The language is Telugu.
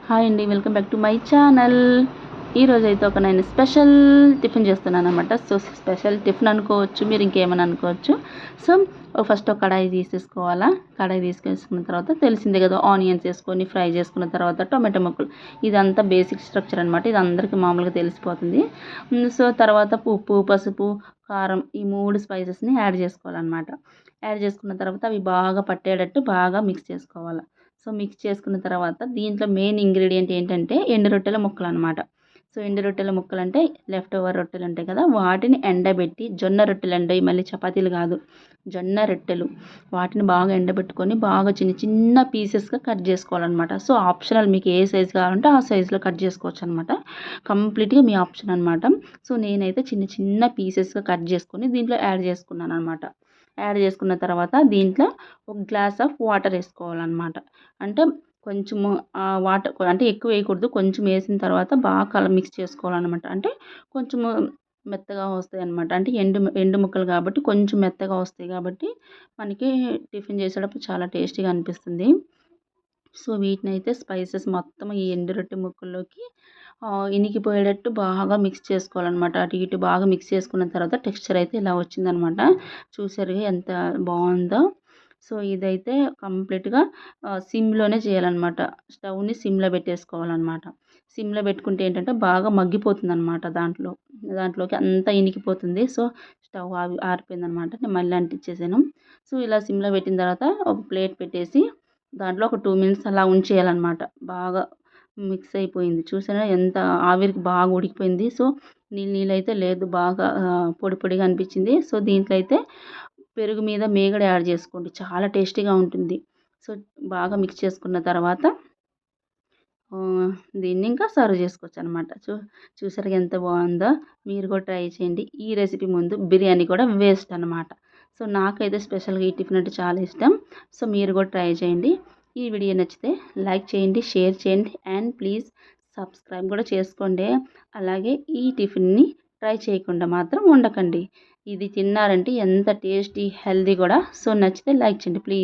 హాయ్ అండి, welcome back to my channel. ఈరోజు అయితే ఒక నేను స్పెషల్ టిఫిన్ చేస్తున్నాను అనమాట. సో స్పెషల్ టిఫిన్ అనుకోవచ్చు, మీరు ఇంకేమైనా అనుకోవచ్చు. సో ఫస్ట్ ఒక కడాయి తీసేసుకోవాలా. కడాయి తీసుకేసుకున్న తర్వాత తెలిసిందే కదా, ఆనియన్స్ వేసుకొని ఫ్రై చేసుకున్న తర్వాత టొమాటో ముక్కలు, ఇదంతా బేసిక్ స్ట్రక్చర్ అనమాట. ఇది అందరికీ మామూలుగా తెలిసిపోతుంది. సో తర్వాత ఉప్పు, పసుపు, కారం, ఈ 3 స్పైసెస్ని యాడ్ చేసుకోవాలన్నమాట. యాడ్ చేసుకున్న తర్వాత అవి బాగా పట్టేటట్టు బాగా మిక్స్ చేసుకోవాలి. సో మిక్స్ చేసుకున్న తర్వాత దీంట్లో మెయిన్ ఇంగ్రీడియంట్ ఏంటంటే ఎండు రొట్టెల ముక్కలు అనమాట. సో ఎండు రొట్టెల ముక్కలు అంటే లెఫ్ట్ ఓవర్ రొట్టెలు ఉంటాయి కదా, వాటిని ఎండబెట్టి, జొన్న రొట్టెలు అండి, మళ్ళీ చపాతీలు కాదు, జొన్న రొట్టెలు, వాటిని బాగా ఎండబెట్టుకొని బాగా చిన్న చిన్న పీసెస్గా కట్ చేసుకోవాలన్నమాట. సో ఆప్షనల్, మీకు ఏ సైజు కావాలంటే ఆ సైజులో కట్ చేసుకోవచ్చు అనమాట. కంప్లీట్గా మీ ఆప్షన్ అనమాట. సో నేనైతే చిన్న చిన్న పీసెస్గా కట్ చేసుకొని దీంట్లో యాడ్ చేసుకున్నాను అనమాట. యాడ్ చేసుకున్న తర్వాత దీంట్లో ఒక గ్లాస్ ఆఫ్ వాటర్ వేసుకోవాలన్నమాట. అంటే కొంచెము వాటర్ అంటే ఎక్కువ వేయకూడదు, కొంచెం వేసిన తర్వాత బాగా మిక్స్ చేసుకోవాలన్నమాట. అంటే కొంచెము మెత్తగా వస్తాయి అన్నమాట. అంటే ఎండు ముక్కలు కాబట్టి కొంచెం మెత్తగా వస్తాయి కాబట్టి మనకి టిఫిన్ చేసేటప్పుడు చాలా టేస్టీగా అనిపిస్తుంది. సో వీటినైతే స్పైసెస్ మొత్తం ఈ ఎండు రొట్టె ముక్కల్లోకి ఇనికిపోయేటట్టు బాగా మిక్స్ చేసుకోవాలన్నమాట. అటు ఇటు బాగా మిక్స్ చేసుకున్న తర్వాత టెక్స్చర్ అయితే ఇలా వచ్చిందనమాట. చూసారు ఎంత బాగుందో. సో ఇదైతే కంప్లీట్గా సిమ్లోనే చేయాలన్నమాట. స్టవ్ని సిమ్లో పెట్టేసుకోవాలన్నమాట. సిమ్లో పెట్టుకుంటే ఏంటంటే బాగా మగ్గిపోతుందన్నమాట. దాంట్లోకి అంతా ఇనికిపోతుంది. So stove ఆరిపోయిందనమాట. నేను మళ్ళీ అంటించేసాను. సో ఇలా సిమ్లో పెట్టిన తర్వాత ఒక ప్లేట్ పెట్టేసి దాంట్లో ఒక 2 మినిట్స్ అలా ఉంచేయాలన్నమాట. బాగా మిక్స్ అయిపోయింది. చూసారా ఎంత ఆవిరికి బాగా ఉడికిపోయింది. సో నీళ్ళైతే లేదు, బాగా పొడి పొడిగా అనిపించింది. సో దీంట్లో అయితే పెరుగు మీద మీగడ యాడ్ చేసుకోండి, చాలా టేస్టీగా ఉంటుంది. సో బాగా మిక్స్ చేసుకున్న తర్వాత దీన్ని ఇంకా సర్వ్ చేసుకోవచ్చు అనమాట. చూసారు ఎంత బాగుందో. మీరు కూడా ట్రై చేయండి. ఈ రెసిపీ ముందు బిర్యానీ కూడా వేస్ట్ అనమాట. సో నాకైతే స్పెషల్గా ఈ టిఫిన్ అంటే చాలా ఇష్టం. సో మీరు కూడా ట్రై చేయండి. ఈ వీడియో నచ్చితే లైక్ చేయండి, షేర్ చేయండి అండ్ ప్లీజ్ సబ్స్క్రైబ్ కూడా చేసుకోండి. అలాగే ఈ టిఫిన్ని ట్రై చేయకుండా మాత్రం ఉండకండి. ఇది తిన్నారంటే ఎంత టేస్టీ, హెల్దీ కూడా. సో నచ్చితే లైక్ చేయండి ప్లీజ్.